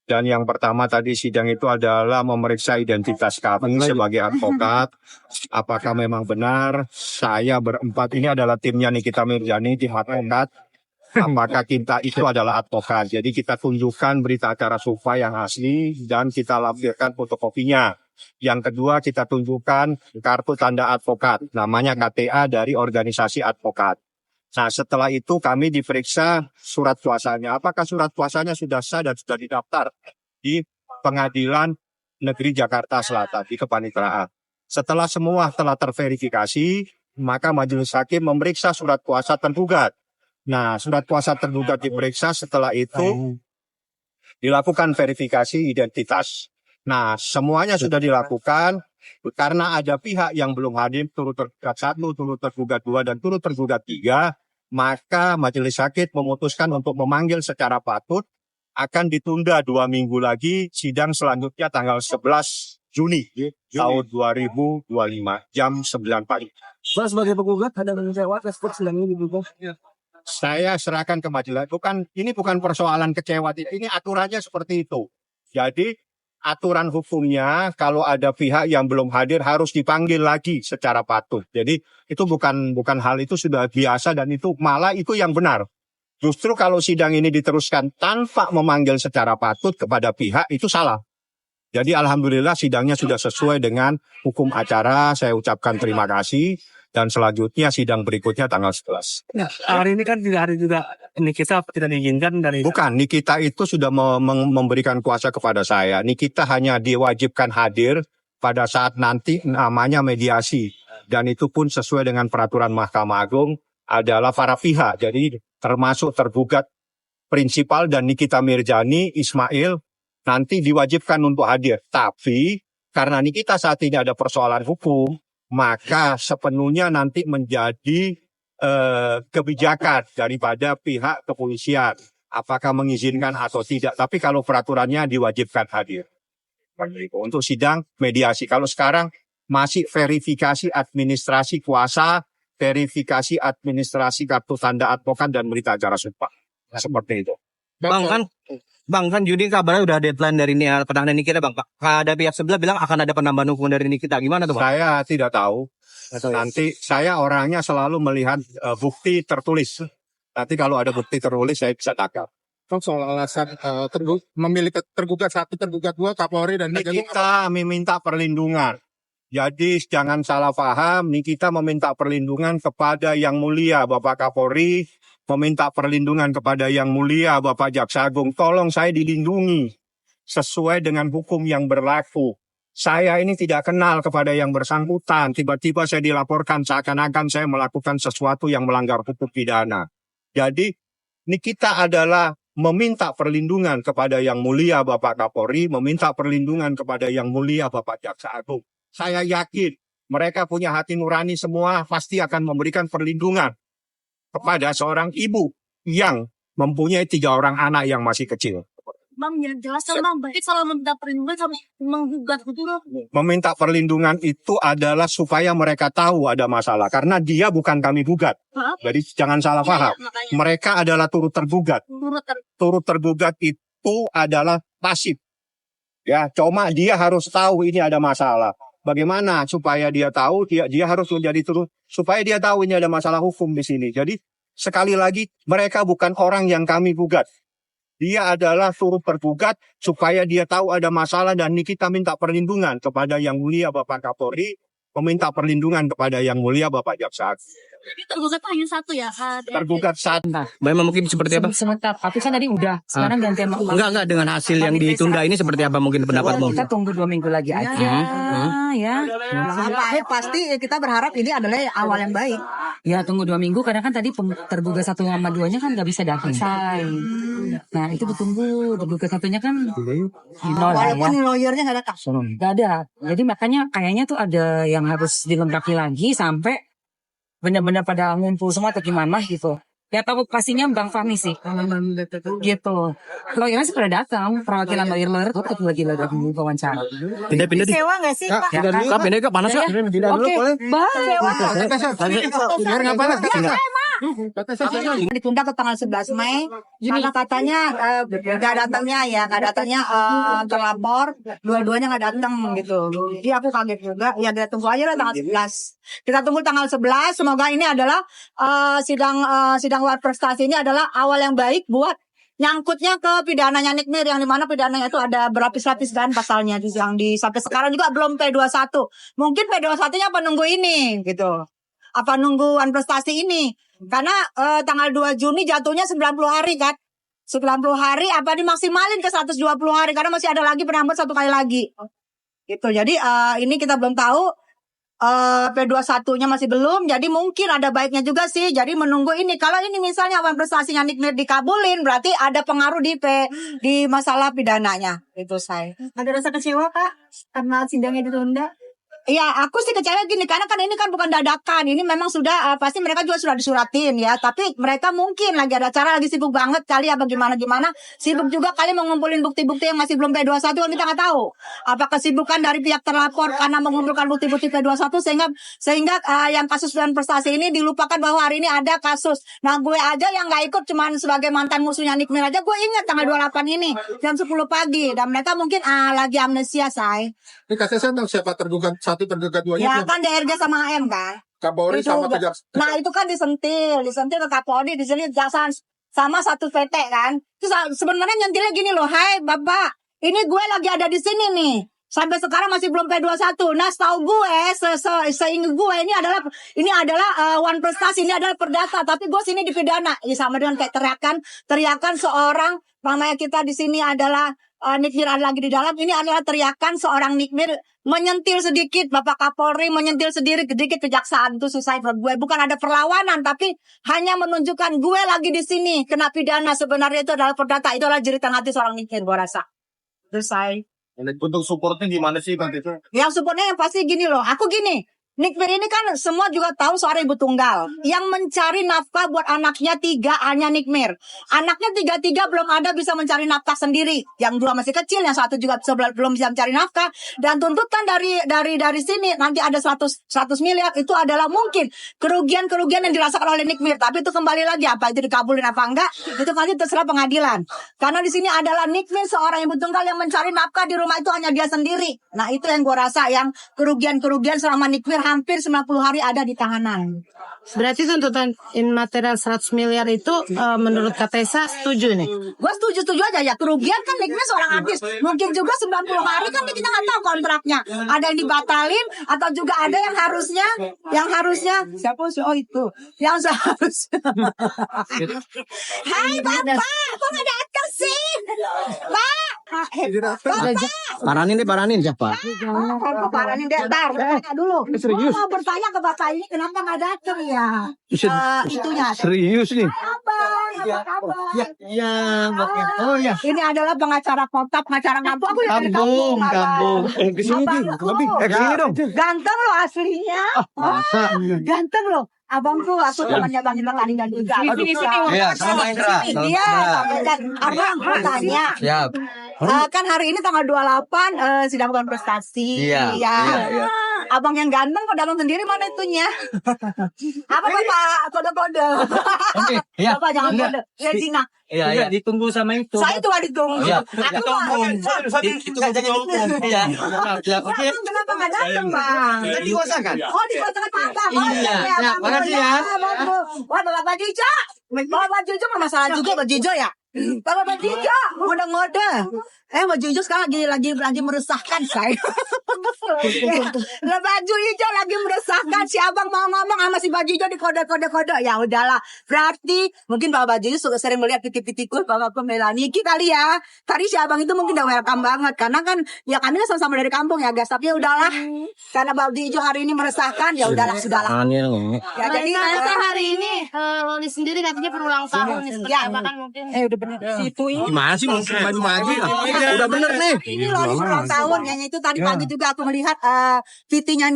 Dan yang pertama tadi sidang itu adalah memeriksa identitas kami sebagai advokat. Apakah memang benar saya berempat ini adalah timnya Nikita Mirzani di advokat. Apakah kita itu adalah advokat. Jadi kita tunjukkan berita acara SUFA yang asli dan kita lampirkan fotokopinya. Yang kedua kita tunjukkan kartu tanda advokat. Namanya KTA dari organisasi advokat. Nah setelah itu kami diperiksa surat kuasanya. Apakah surat kuasanya sudah sah dan sudah didaftar di Pengadilan Negeri Jakarta Selatan di Kepanitraan. Setelah semua telah terverifikasi, maka majelis hakim memeriksa surat kuasa tergugat. Nah surat kuasa tergugat diperiksa, setelah itu dilakukan verifikasi identitas. Nah semuanya sudah dilakukan. Karena ada pihak yang belum hadir, turut tergugat 1, turut tergugat 2, dan turut tergugat 3, maka majelis hakim memutuskan untuk memanggil secara patut, akan ditunda 2 minggu lagi, sidang selanjutnya tanggal 11 Juni tahun 2025, jam 9 pagi. Pak, sebagai penggugat ada kecewa respon sidang ini gitu. Saya serahkan ke majelis. Ini bukan persoalan kecewa, ini aturannya seperti itu. Jadi aturan hukumnya kalau ada pihak yang belum hadir harus dipanggil lagi secara patut. Jadi itu bukan hal itu sudah biasa dan itu malah itu yang benar. Justru kalau sidang ini diteruskan tanpa memanggil secara patut kepada pihak itu salah. Jadi alhamdulillah sidangnya sudah sesuai dengan hukum acara. Saya ucapkan terima kasih. Dan selanjutnya sidang berikutnya tanggal 11. Nah, hari ini kan tidak hari juga Nikita tidak diizinkan dari... Bukan, Nikita itu sudah memberikan kuasa kepada saya. Nikita hanya diwajibkan hadir pada saat nanti namanya mediasi. Dan itu pun sesuai dengan peraturan Mahkamah Agung adalah para pihak. Jadi termasuk tergugat prinsipal dan Nikita Mirzani, Ismail, nanti diwajibkan untuk hadir. Tapi karena Nikita saat ini ada persoalan hukum, maka sepenuhnya nanti menjadi kebijakan daripada pihak kepolisian. Apakah mengizinkan atau tidak. Tapi kalau peraturannya diwajibkan hadir. Untuk sidang mediasi. Kalau sekarang masih verifikasi administrasi kuasa, verifikasi administrasi kartu tanda advokat dan berita acara SUFA. Seperti itu. Bang kan Juni kabarnya udah deadline dari penahanan Nikita Bang. Ada pihak sebelah bilang akan ada penambahan hukuman dari Nikita. Gimana tuh Bang? Saya tidak tahu. Nanti saya orangnya selalu melihat bukti tertulis. Nanti kalau ada bukti tertulis saya bisa tangkap. Soal alasan memilih tergugat 1, tergugat 2, Kapolri dan Nikita meminta perlindungan. Jadi jangan salah paham, Nikita meminta perlindungan kepada Yang Mulia Bapak Kapolri, meminta perlindungan kepada Yang Mulia Bapak Jaksa Agung. Tolong saya dilindungi sesuai dengan hukum yang berlaku. Saya ini tidak kenal kepada yang bersangkutan. Tiba-tiba saya dilaporkan seakan-akan saya melakukan sesuatu yang melanggar hukum pidana. Jadi Nikita adalah meminta perlindungan kepada Yang Mulia Bapak Kapolri, meminta perlindungan kepada Yang Mulia Bapak Jaksa Agung. Saya yakin mereka punya hati nurani semua pasti akan memberikan perlindungan kepada seorang ibu yang mempunyai 3 orang anak yang masih kecil. Bang, jelaskan Bang, berarti kalau meminta perlindungan sama menggugat itu loh. Meminta perlindungan itu adalah supaya mereka tahu ada masalah. Karena dia bukan kami gugat. Jadi jangan salah paham. Mereka adalah turut tergugat. Turut tergugat itu adalah pasif. Ya, cuma dia harus tahu ini ada masalah. Bagaimana supaya dia tahu, dia harus menjadi turut, supaya dia tahu ini ada masalah hukum di sini. Jadi sekali lagi mereka bukan orang yang kami gugat. Dia adalah turut tergugat supaya dia tahu ada masalah dan Nikita minta perlindungan kepada Yang Mulia Bapak Kapolri, meminta perlindungan kepada Yang Mulia Bapak Jaksa Agung. Jadi tergugat hanya 1 ya? Tergugat 1. Memang mungkin seperti apa? Sementara, tapi kan tadi udah. Sekarang ganti sama Enggak dengan hasil yang ditunda ini seperti apa mungkin pendapatmu? Kita tunggu 2 minggu lagi aja. Ya. Sampai pasti kita berharap ini adalah awal yang baik. Ya tunggu 2 minggu karena kan tadi tergugat 1 sama 2-nya kan nggak bisa datang. Nah itu ditunggu tergugat 1-nya kan walaupun lawyernya nggak datang. Nggak ada. Jadi makanya kayaknya tuh ada yang harus dilengkapi lagi sampai benar-benar pada ngumpul semua atau gimana gitu. Ya tahu pastinya Bang Fahmi sih. Gitu. Lawyernya sih pada datang, perwakilan lawyer tetap lagi wawancara. Pindah-pindah di. Sewa nggak sih Pak? Pindah dulu Kak, pindah ke panas Kak. Oke, bye. Biar nggak panas. Ditunda ke tanggal 11 Mei. Karena katanya nggak datangnya terlapor, dua-duanya nggak datang gitu. Jadi aku kaget juga. Ya kita tunggu aja lah tanggal 11. Kita tunggu tanggal 11. Semoga ini adalah sidang luar prestasi ini adalah awal yang baik buat nyangkutnya ke pidananya Nick Mir, yang dimana pidananya itu ada berlapis-lapis kan pasalnya yang sampai sekarang juga belum P21. Mungkin P21-nya apa nunggu ini gitu. Apa nunggu prestasi ini? Karena tanggal 2 Juni jatuhnya 90 hari kan. 90 hari apa dimaksimalin ke 120 hari karena masih ada lagi penambahan 1 kali lagi. Gitu. Jadi ini kita belum tahu P21-nya masih belum, jadi mungkin ada baiknya juga sih. Jadi menunggu ini. Kalau ini misalnya awan prestasinya Nick Mir dikabulin, berarti ada pengaruh di masalah pidananya. Itu saya. Ada rasa kecewa Kak karena sidangnya ditunda? Iya, aku sih kecewa gini, karena kan ini kan bukan dadakan. Ini memang sudah, pasti mereka juga sudah disuratin ya. Tapi mereka mungkin lagi ada acara, lagi sibuk banget kali apa gimana-gimana. Sibuk juga kali mau ngumpulin bukti-bukti yang masih belum P21, kan kita nggak tahu. Apa kesibukan dari pihak terlapor karena mengumpulkan bukti-bukti P21 sehingga yang kasus dan prestasi ini dilupakan bahwa hari ini ada kasus. Nah, gue aja yang nggak ikut cuman sebagai mantan musuhnya Nick Mir aja, gue ingat tanggal 28 ini, jam 10 pagi. Dan mereka mungkin lagi amnesia, say. Ini kasusnya tentang siapa tergugat satu tergugat duanya? Ya kan DRG sama AM kan. Kapolri Itu, sama kejaksaan. nah itu kan disentil ke Kapolri, di sini jaksa sama satu PT kan. Terus sebenarnya nyentilnya gini loh, hai Bapak, ini gue lagi ada di sini nih. Sampai sekarang masih belum P21. Nah, setahu gue, seingat gue ini adalah one prestasi, ini adalah perdata, tapi gue sini dipidana. Ya sama dengan kayak teriakan seorang, namanya kita di sini adalah Nick Mir ada lagi di dalam. Ini adalah teriakan seorang Nick Mir menyentil sedikit Bapak Kapolri, menyentil sedikit kejaksaan. Itu susah buat gue. Bukan ada perlawanan, tapi hanya menunjukkan gue lagi di sini kena pidana. Sebenarnya itu adalah perdata. Itu adalah jeritan hati seorang Nick Mir, gue rasa. Selesai. Untuk supportnya gimana sih Bang itu? Yang supportnya yang pasti gini loh. Aku gini. Nick Mir ini kan semua juga tahu seorang ibu tunggal yang mencari nafkah buat anaknya 3, hanya Nick Mir. Anaknya 3 belum ada bisa mencari nafkah sendiri. Yang 2 masih kecil, yang 1 juga belum bisa mencari nafkah. Dan tuntutan dari sini nanti ada 100 miliar, itu adalah mungkin kerugian yang dirasakan oleh Nick Mir. Tapi itu kembali lagi apa itu dikabulin apa enggak, itu nanti terserah pengadilan. Karena di sini adalah Nick Mir seorang ibu tunggal yang mencari nafkah di rumah itu hanya dia sendiri. Nah itu yang gue rasa yang kerugian selama Nick Mir hampir 90 hari ada di tahanan. Berarti tuntutan material 100 miliar itu menurut Katesa setuju nih? Gue setuju aja ya. Kerugian kan Nick Mir seorang artis. Mungkin juga 90 hari kan kita nggak tahu kontraknya. Ada yang dibatalin atau juga ada yang harusnya siapa sih? Oh itu. Yang seharusnya. Hai Bapak, kok nggak datang sih? Pak. Paranin siapa? Paranin deh, ntar dulu. Serius? Mau bertanya ke Bapak ini kenapa nggak datang ya? Itunya. Serius nih? Apa kabar? Ya, oh ya. Ini adalah pengacara kampung. Aku dari kampung. Kesini dong. Ganteng lo aslinya. Ganteng lo. Abang tuh aku temannya Bang Indra Landingan juga. Iya, sama Indra. Iya, abang aku tanya. Siap. Kan hari ini tanggal 28 sidang luar prestasi. Iya. Abang yang ganteng kok abang sendiri mana itunya? Apa Bapak kode-kode? Oke, iya. Bapak jangan kode. Ya Cina. Iya, ditunggu sama itu. Saya tuh ditunggu. Iya. Itu kan jadi umum. Iya. Oke. Kenapa nggak datang Bang? Tadi dikosakan. Oh dikosakan Pak. Iya. Makasih ya. Wah Bapak Jijo. Bapak Jijo bermasalah juga Bapak Jijo ya. Bapak Jijo ngode-ngode. Mbak Jijo sekarang lagi meresahkan saya. Bapak Jijo lagi meresahkan. Si abang mau ngomong sama si Bapak Jijo di kode-kode. Ya udahlah. Berarti mungkin Bapak Jijo suka sering melihat titik-titikku Bapak Melani kali ya. Tadi si abang itu mungkin udah welcome banget. Karena kan ya kami kan sama-sama dari kampung ya guys. Tapi ya udahlah. Karena Bapak Jijo hari ini meresahkan. Ya udahlah. Ya jadi hari ini Loli sendiri katanya berulang tahun nih. Seperti apa kan mungkin? udah bener. Itu ini. Gimana sih maju? Udah bener nih. Ini loh ulang tahun. Yang itu tadi pagi juga aku melihat VT-nya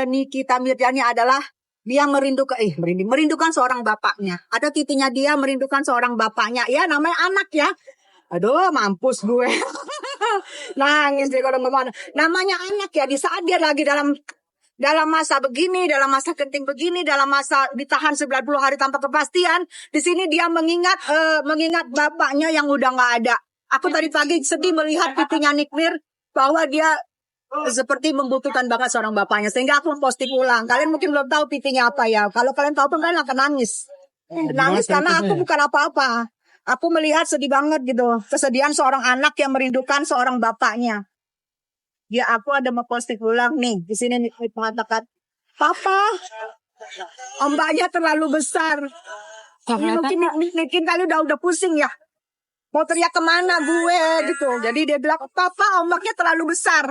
Nikita Mirzani adalah dia merindukan seorang bapaknya. Ada titiknya dia merindukan seorang bapaknya. Ya namanya anak ya. Aduh mampus gue. Nangis deh kalau ngomong. Namanya anak ya. Di saat dia lagi dalam dalam masa begini, dalam masa genting begini, dalam masa ditahan 90 hari tanpa kepastian, di sini dia mengingat bapaknya yang udah nggak ada. Aku tadi pagi sedih melihat pipinya Nikmir bahwa dia seperti membutuhkan banget seorang bapaknya, sehingga aku posting ulang. Kalian mungkin belum tahu pipinya apa ya. Kalau kalian tahu tuh kalian akan nangis. Nangis karena aku bukan apa-apa. Aku melihat sedih banget gitu. Kesedihan seorang anak yang merindukan seorang bapaknya. Ya aku ada mau posting ulang nih. Di sini mengatakan, Papa, ombaknya terlalu besar. Ini mungkin kali udah pusing ya. Mau teriak kemana gue gitu. Jadi dia bilang, Papa, ombaknya terlalu besar.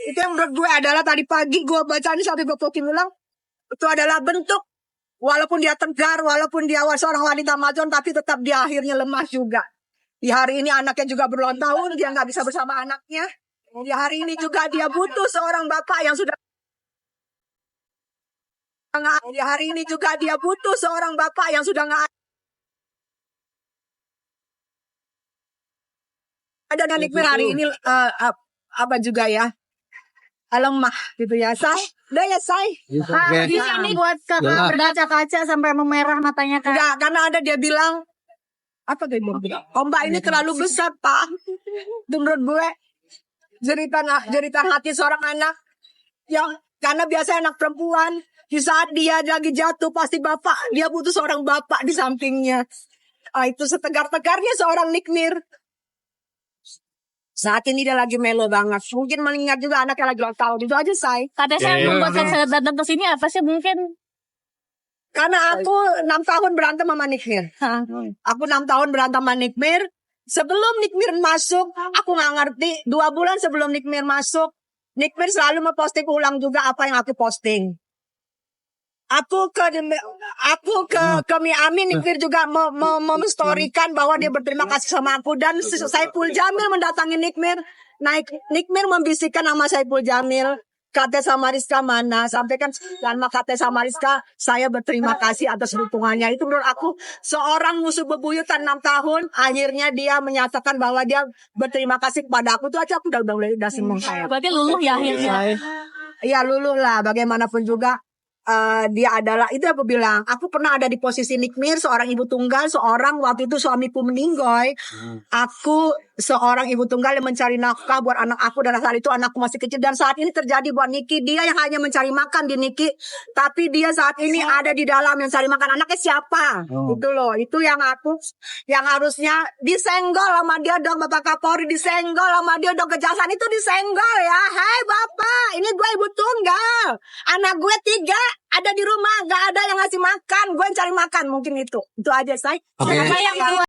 Itu yang menurut gue adalah tadi pagi gue baca ini sampai gue posting ulang. Itu adalah bentuk. Walaupun dia tegar, walaupun dia seorang wanita majon, tapi tetap dia akhirnya lemah juga. Di hari ini anaknya juga berulang tahun, dia nggak bisa bersama anaknya. Di hari ini juga dia butuh seorang bapak yang sudah. Di hari ini juga dia butuh seorang bapak yang sudah nggak ada. Dan Nikmir hari ini apa juga ya, lemah gitu ya, Say. Udah ya, Say. Di sini buat kakak berkaca-kaca sampai memerah matanya kak. Enggak, karena ada dia bilang, apa dia bilang? Ombak ini terlalu besar, Pak. Itu menurut gue, jeritan hati seorang anak, yang karena biasa anak perempuan, di saat dia lagi jatuh, pasti bapak, dia butuh seorang bapak di sampingnya. Itu setegar-tegarnya seorang Nikmir. Saat ini dia lagi melo banget. Mungkin mengingat juga anaknya lagi ulang tahun. Itu aja, Say. Katanya saya membuat saya datang ke sini apa sih mungkin? Karena aku 6 tahun berantem sama Nikmir. Aku 6 tahun berantem sama Nikmir. Sebelum Nikmir masuk, aku nggak ngerti. 2 bulan sebelum Nikmir masuk, Nikmir selalu memposting ulang juga apa yang aku posting. Aku ke Miami, Nikmir juga memstorikan bahwa dia berterima kasih sama aku. Dan Saiful Jamil mendatangi Nikmir. Nikmir membisikkan nama Saiful Jamil. Kate sama Rizka mana? Sampaikan nama Kate sama Rizka, saya berterima kasih atas dukungannya. Itu menurut aku seorang musuh bebuyutan 6 tahun, akhirnya dia menyatakan bahwa dia berterima kasih kepada aku. Itu aja aku udah senang saya. Berarti luluh ya akhirnya. Iya luluh lah, bagaimanapun juga. Dia adalah, itu aku bilang, aku pernah ada di posisi Nikmir, seorang ibu tunggal, seorang waktu itu suamiku meninggal, aku seorang ibu tunggal yang mencari nafkah buat anak aku, dan saat itu anakku masih kecil, dan saat ini terjadi buat Niki, dia yang hanya mencari makan di Niki, tapi dia saat ini ada di dalam yang cari makan, anaknya siapa? Itu loh, itu yang aku, yang harusnya disenggol sama dia dong, Bapak Kapolri, disenggol sama dia dong, kejaksaan itu disenggol ya. Hai Bapak, ini gue ibu tunggal, anak gue 3 ada di rumah, gak ada yang ngasih makan, gue yang cari makan, mungkin itu aja, Say. Oke. Saya yang